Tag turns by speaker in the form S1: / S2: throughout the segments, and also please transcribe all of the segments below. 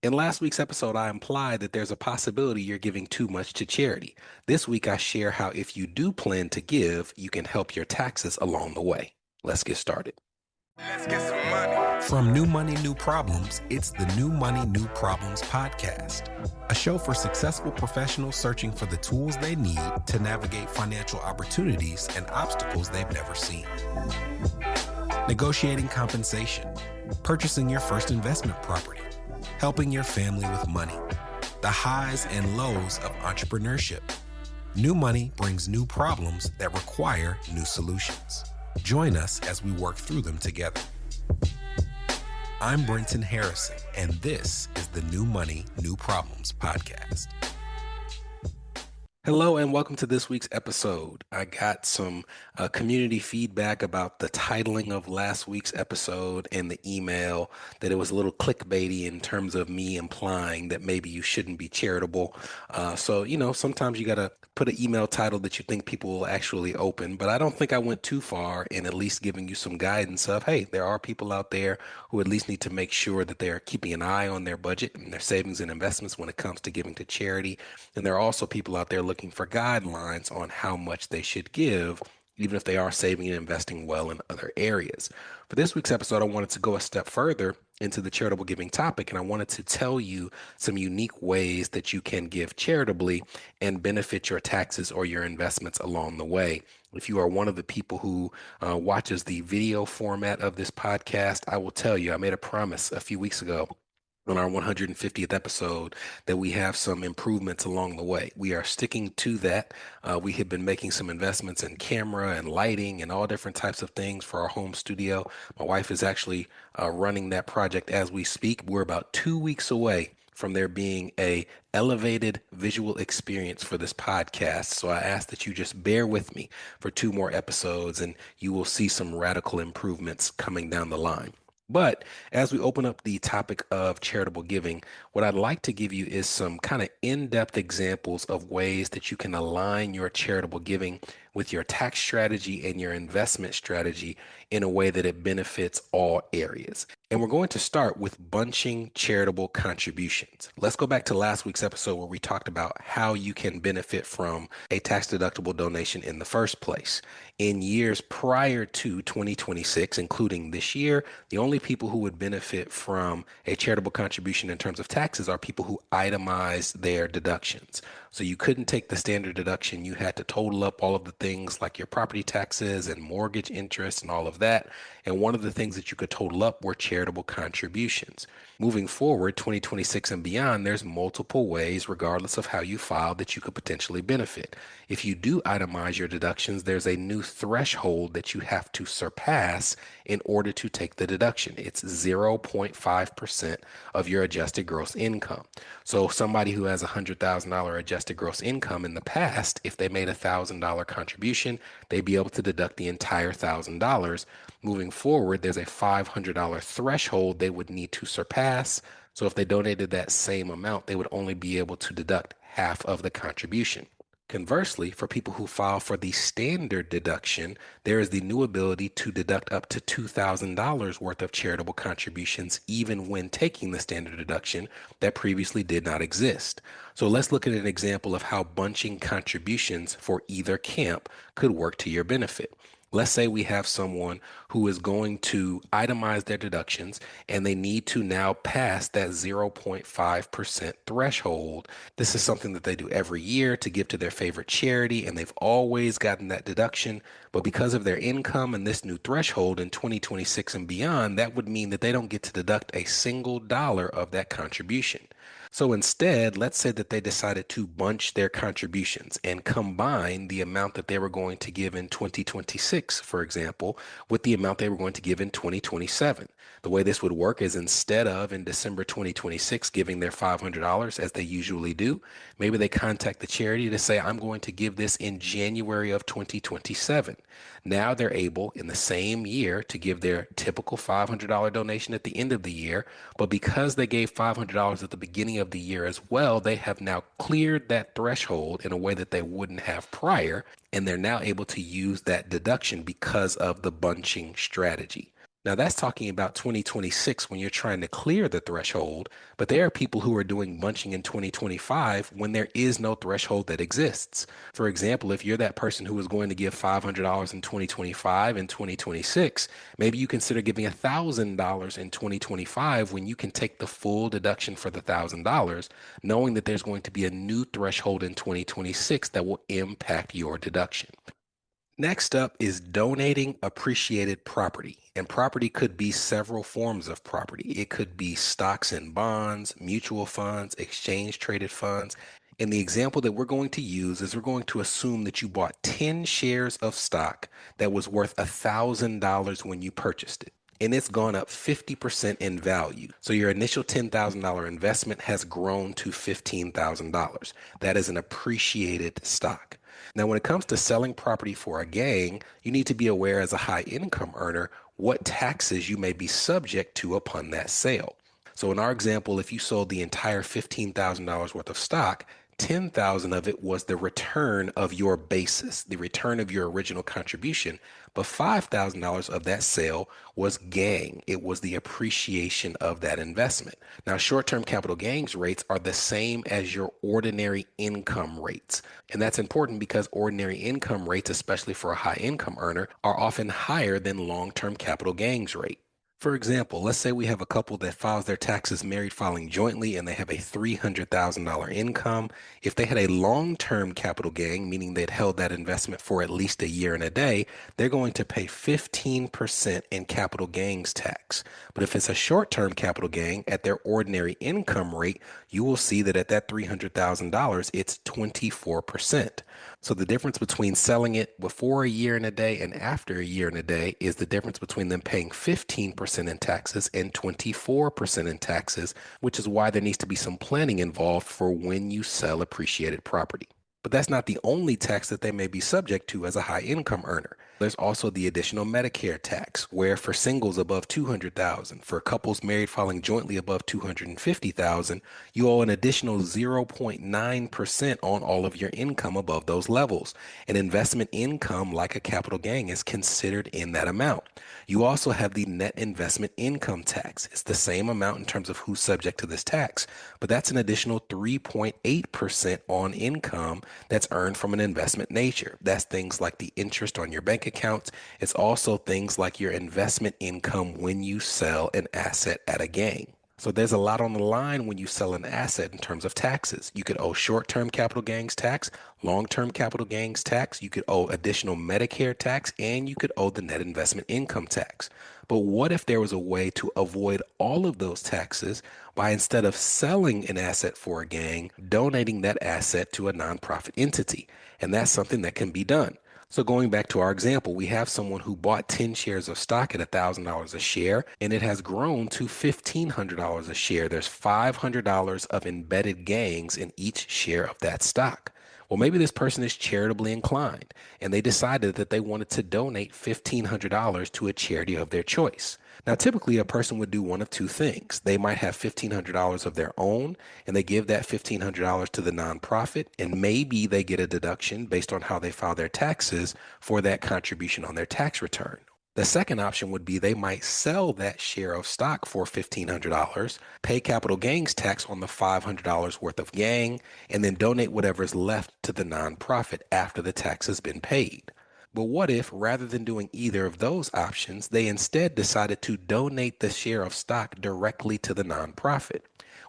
S1: In last week's episode, I implied that there's a possibility you're giving too much to charity. This week, I share how if you do plan to give, you can help your taxes along the way. Let's get started.
S2: Let's get some money. From New Money, New Problems, it's the New Money, New Problems podcast, a show for successful professionals searching for the tools they need to navigate financial opportunities and obstacles they've never seen. Negotiating compensation, purchasing your first investment property, helping your family with money, the highs and lows of entrepreneurship. New Money brings new problems that require new solutions. Join us as we work through them together. I'm Brenton Harrison, and this is the New Money, New Problems podcast.
S1: Hello and welcome to this week's episode. I got some community feedback about the titling of last week's episode and the email, that it was a little clickbaity in terms of me implying that maybe you shouldn't be charitable. Sometimes you got to put an email title that you think people will actually open, but I don't think I went too far in at least giving you some guidance of, hey, there are people out there who at least need to make sure that they're keeping an eye on their budget and their savings and investments when it comes to giving to charity. And there are also people out there looking for guidelines on how much they should give, even if they are saving and investing well in other areas. For this week's episode, I wanted to go a step further into the charitable giving topic, and I wanted to tell you some unique ways that you can give charitably and benefit your taxes or your investments along the way. If you are one of the people who watches the video format of this podcast, I will tell you, I made a promise a few weeks ago on our 150th episode that we have some improvements along the way. We are sticking to that. We have been making some investments in camera and lighting and all different types of things for our home studio. My wife is actually running that project as we speak. We're about 2 weeks away from there being a elevated visual experience for this podcast. So I ask that you just bear with me for 2 more episodes and you will see some radical improvements coming down the line. But as we open up the topic of charitable giving, what I'd like to give you is some kind of in-depth examples of ways that you can align your charitable giving with your tax strategy and your investment strategy in a way that it benefits all areas. And we're going to start with bunching charitable contributions. Let's go back to last week's episode where we talked about how you can benefit from a tax-deductible donation in the first place. In years prior to 2026, including this year, the only people who would benefit from a charitable contribution in terms of taxes are people who itemize their deductions. So you couldn't take the standard deduction. You had to total up all of the things like your property taxes and mortgage interest and all of that. And one of the things that you could total up were charitable contributions. Moving forward, 2026 and beyond, there's multiple ways, regardless of how you file, that you could potentially benefit. If you do itemize your deductions, there's a new threshold that you have to surpass in order to take the deduction. It's 0.5% of your adjusted gross income. So somebody who has $100,000 adjusted gross income in the past, if they made $1,000 contribution, they'd be able to deduct the entire $1,000. Moving forward, there's a $500 threshold they would need to surpass. So if they donated that same amount, they would only be able to deduct half of the contribution. Conversely, for people who file for the standard deduction, there is the new ability to deduct up to $2,000 worth of charitable contributions, even when taking the standard deduction that previously did not exist. So let's look at an example of how bunching contributions for either camp could work to your benefit. Let's say we have someone who is going to itemize their deductions and they need to now pass that 0.5% threshold. This is something that they do every year to give to their favorite charity, and they've always gotten that deduction. But because of their income and this new threshold in 2026 and beyond, that would mean that they don't get to deduct a single dollar of that contribution. So instead, let's say that they decided to bunch their contributions and combine the amount that they were going to give in 2026, for example, with the amount they were going to give in 2027. The way this would work is instead of in December 2026 giving their $500 as they usually do, maybe they contact the charity to say, I'm going to give this in January of 2027. Now they're able in the same year to give their typical $500 donation at the end of the year. But because they gave $500 at the beginning of the year as well, they have now cleared that threshold in a way that they wouldn't have prior. And they're now able to use that deduction because of the bunching strategy. Now, that's talking about 2026 when you're trying to clear the threshold, but there are people who are doing bunching in 2025 when there is no threshold that exists. For example, if you're that person who is going to give $500 in 2025 and 2026, maybe you consider giving $1,000 in 2025 when you can take the full deduction for the $1,000, knowing that there's going to be a new threshold in 2026 that will impact your deduction. Next up is donating appreciated property. And property could be several forms of property. It could be stocks and bonds, mutual funds, exchange traded funds. And the example that we're going to use is we're going to assume that you bought 10 shares of stock that was worth $1,000 when you purchased it. And it's gone up 50% in value. So your initial $10,000 investment has grown to $15,000. That is an appreciated stock. Now, when it comes to selling property for a gain, you need to be aware as a high income earner what taxes you may be subject to upon that sale. So in our example, if you sold the entire $15,000 worth of stock, 10,000 of it was the return of your basis, the return of your original contribution, but $5,000 of that sale was gain. It was the appreciation of that investment. Now, short-term capital gains rates are the same as your ordinary income rates. And that's important because ordinary income rates, especially for a high income earner, are often higher than long-term capital gains rate. For example, let's say we have a couple that files their taxes married filing jointly and they have a $300,000 income. If they had a long-term capital gain, meaning they'd held that investment for at least a year and a day, they're going to pay 15% in capital gains tax. But if it's a short-term capital gain at their ordinary income rate, you will see that at that $300,000, it's 24%. So the difference between selling it before a year and a day and after a year and a day is the difference between them paying 15% in taxes and 24% in taxes, which is why there needs to be some planning involved for when you sell appreciated property. But that's not the only tax that they may be subject to as a high income earner. There's also the additional Medicare tax, where for singles above 200,000, for couples married filing jointly above 250,000, you owe an additional 0.9% on all of your income above those levels. And investment income, like a capital gain, is considered in that amount. You also have the net investment income tax. It's the same amount in terms of who's subject to this tax, but that's an additional 3.8% on income that's earned from an investment nature. That's things like the interest on your bank accounts. It's also things like your investment income when you sell an asset at a gain. So there's a lot on the line when you sell an asset in terms of taxes. You could owe short-term capital gains tax, long-term capital gains tax, you could owe additional Medicare tax, and you could owe the net investment income tax. But what if there was a way to avoid all of those taxes by, instead of selling an asset for a gain, donating that asset to a nonprofit entity? And that's something that can be done. So going back to our example, we have someone who bought 10 shares of stock at $1,000 a share, and it has grown to $1,500 a share. There's $500 of embedded gains in each share of that stock. Well, maybe this person is charitably inclined, and they decided that they wanted to donate $1,500 to a charity of their choice. Now, typically, a person would do one of two things. They might have $1,500 of their own, and they give that $1,500 to the nonprofit, and maybe they get a deduction based on how they file their taxes for that contribution on their tax return. The second option would be they might sell that share of stock for $1,500, pay capital gains tax on the $500 worth of gain, and then donate whatever is left to the nonprofit after the tax has been paid. But what if, rather than doing either of those options, they instead decided to donate the share of stock directly to the nonprofit?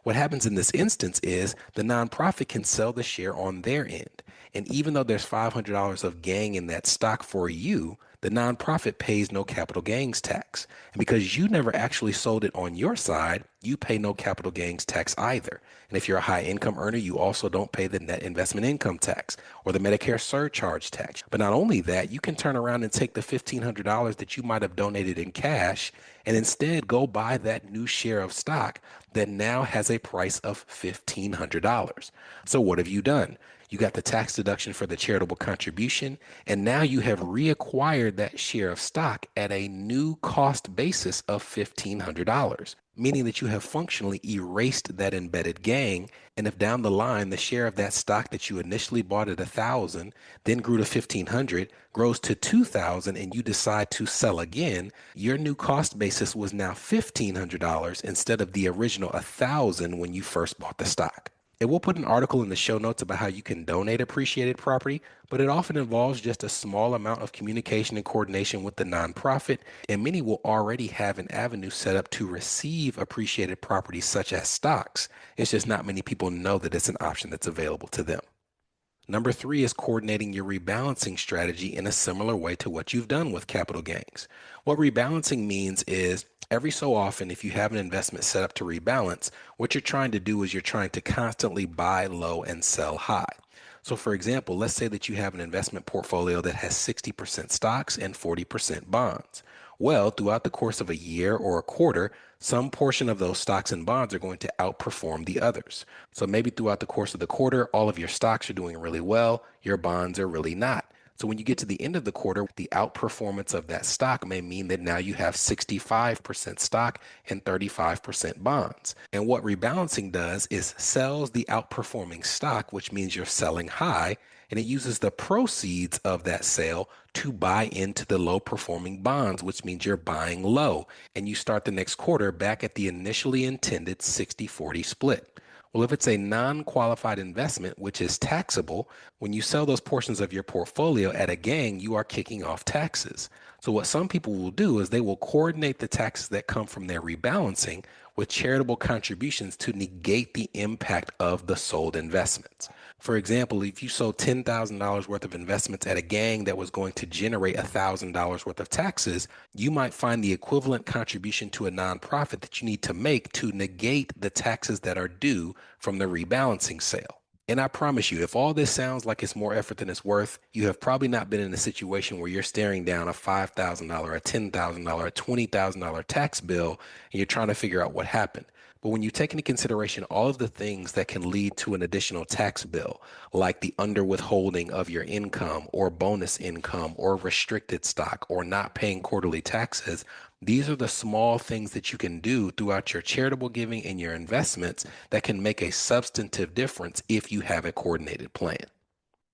S1: What happens in this instance is the nonprofit can sell the share on their end. And even though there's $500 of gain in that stock for you, the nonprofit pays no capital gains tax. And because you never actually sold it on your side, you pay no capital gains tax either. And if you're a high income earner, you also don't pay the net investment income tax or the Medicare surcharge tax. But not only that, you can turn around and take the $1,500 that you might have donated in cash and instead go buy that new share of stock that now has a price of $1,500. So what have you done? You got the tax deduction for the charitable contribution, and now you have reacquired that share of stock at a new cost basis of $1,500. meaning that you have functionally erased that embedded gain. And if down the line, the share of that stock that you initially bought at 1,000, then grew to 1,500, grows to 2,000, and you decide to sell again, your new cost basis was now $1,500 instead of the original 1,000 when you first bought the stock. And we'll put an article in the show notes about how you can donate appreciated property, but it often involves just a small amount of communication and coordination with the nonprofit, and many will already have an avenue set up to receive appreciated property such as stocks. It's just not many people know that it's an option that's available to them. Number three is coordinating your rebalancing strategy in a similar way to what you've done with capital gains. What rebalancing means is every so often, if you have an investment set up to rebalance, what you're trying to do is you're trying to constantly buy low and sell high. So, for example, let's say that you have an investment portfolio that has 60% stocks and 40% bonds. Well, throughout the course of a year or a quarter, some portion of those stocks and bonds are going to outperform the others. So maybe throughout the course of the quarter, all of your stocks are doing really well, your bonds are really not. So when you get to the end of the quarter, the outperformance of that stock may mean that now you have 65% stock and 35% bonds. And what rebalancing does is sells the outperforming stock, which means you're selling high, and it uses the proceeds of that sale to buy into the low performing bonds, which means you're buying low. And you start the next quarter back at the initially intended 60-40 split. Well, if it's a non-qualified investment, which is taxable, when you sell those portions of your portfolio at a gain, you are kicking off taxes. So what some people will do is they will coordinate the taxes that come from their rebalancing with charitable contributions to negate the impact of the sold investments. For example, if you sold $10,000 worth of investments at a gain that was going to generate $1,000 worth of taxes, you might find the equivalent contribution to a nonprofit that you need to make to negate the taxes that are due from the rebalancing sale. And I promise you, if all this sounds like it's more effort than it's worth, you have probably not been in a situation where you're staring down a $5,000, a $10,000, a $20,000 tax bill, and you're trying to figure out what happened. But when you take into consideration all of the things that can lead to an additional tax bill, like the under withholding of your income or bonus income or restricted stock or not paying quarterly taxes, these are the small things that you can do throughout your charitable giving and your investments that can make a substantive difference if you have a coordinated plan.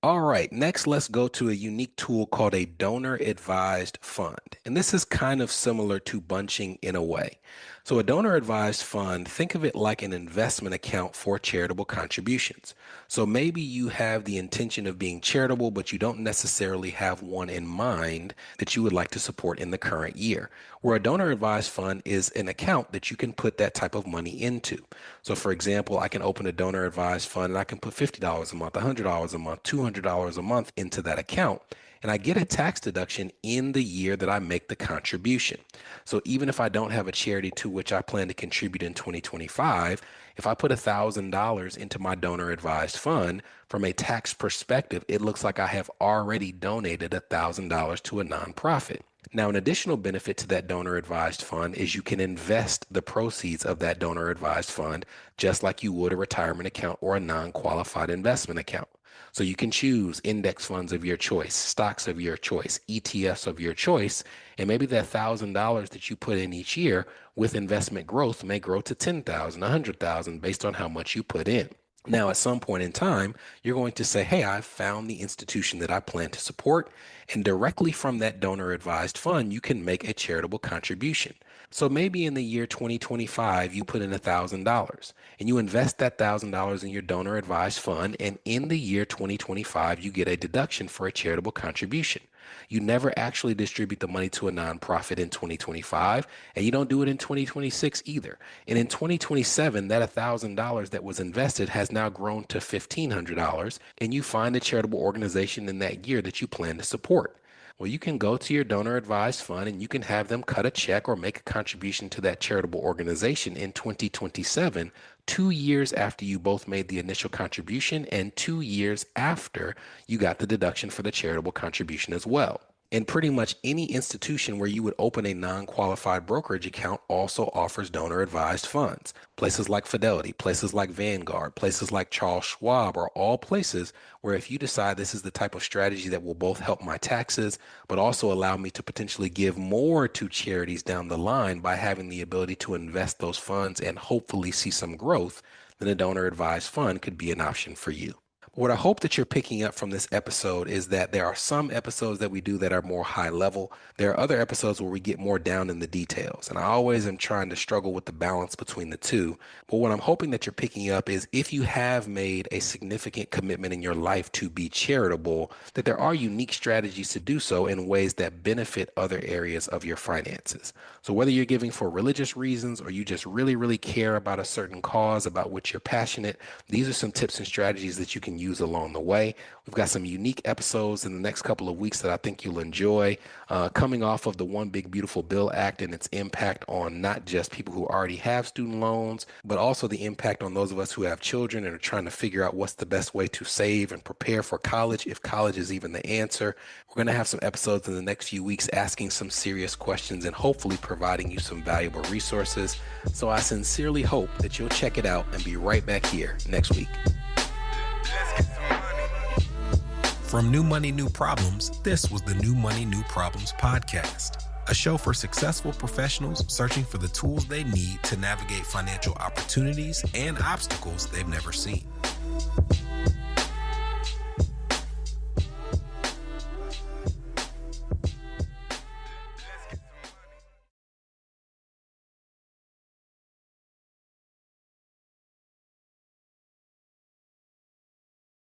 S1: All right, next let's go to a unique tool called a donor advised fund. And this is kind of similar to bunching in a way. So a donor advised fund, think of it like an investment account for charitable contributions. So maybe you have the intention of being charitable, but you don't necessarily have one in mind that you would like to support in the current year. Where a donor advised fund is an account that you can put that type of money into. So for example, I can open a donor advised fund and I can put $50 a month, $100 a month, $200 a month into that account. And I get a tax deduction in the year that I make the contribution. So even if I don't have a charity to which I plan to contribute in 2025, if I put $1,000 into my donor advised fund, from a tax perspective, it looks like I have already donated $1,000 to a nonprofit. Now, an additional benefit to that donor advised fund is you can invest the proceeds of that donor advised fund just like you would a retirement account or a non-qualified investment account. So you can choose index funds of your choice, stocks of your choice, ETFs of your choice, and maybe that $1,000 that you put in each year with investment growth may grow to 10,000, 100,000 based on how much you put in. Now, at some point in time, you're going to say, hey, I've found the institution that I plan to support. And directly from that donor advised fund, you can make a charitable contribution. So maybe in the year 2025, you put in $1,000 and you invest that $1,000 in your donor advised fund. And in the year 2025, you get a deduction for a charitable contribution. You never actually distribute the money to a nonprofit in 2025, and you don't do it in 2026 either. And in 2027, that $1,000 that was invested has now grown to $1,500, and you find a charitable organization in that year that you plan to support. Well, you can go to your donor advised fund and you can have them cut a check or make a contribution to that charitable organization in 2027, 2 years after you both made the initial contribution and 2 years after you got the deduction for the charitable contribution as well. And pretty much any institution where you would open a non-qualified brokerage account also offers donor advised funds. Places like Fidelity, places like Vanguard, places like Charles Schwab are all places where if you decide this is the type of strategy that will both help my taxes, but also allow me to potentially give more to charities down the line by having the ability to invest those funds and hopefully see some growth, then a donor advised fund could be an option for you. What I hope that you're picking up from this episode is that there are some episodes that we do that are more high level. There are other episodes where we get more down in the details. And I always am trying to struggle with the balance between the two. But what I'm hoping that you're picking up is if you have made a significant commitment in your life to be charitable, that there are unique strategies to do so in ways that benefit other areas of your finances. So whether you're giving for religious reasons or you just really, really care about a certain cause about which you're passionate, these are some tips and strategies that you can use along the way. We've got some unique episodes in the next couple of weeks that I think you'll enjoy, coming off of the One Big Beautiful Bill Act and its impact on not just people who already have student loans, but also the impact on those of us who have children and are trying to figure out what's the best way to save and prepare for college, if college is even the answer. We're going to have some episodes in the next few weeks asking some serious questions and hopefully providing you some valuable resources. So I sincerely hope that you'll check it out and be right back here next week.
S2: From New Money, New Problems, this was the New Money, New Problems podcast, a show for successful professionals searching for the tools they need to navigate financial opportunities and obstacles they've never seen.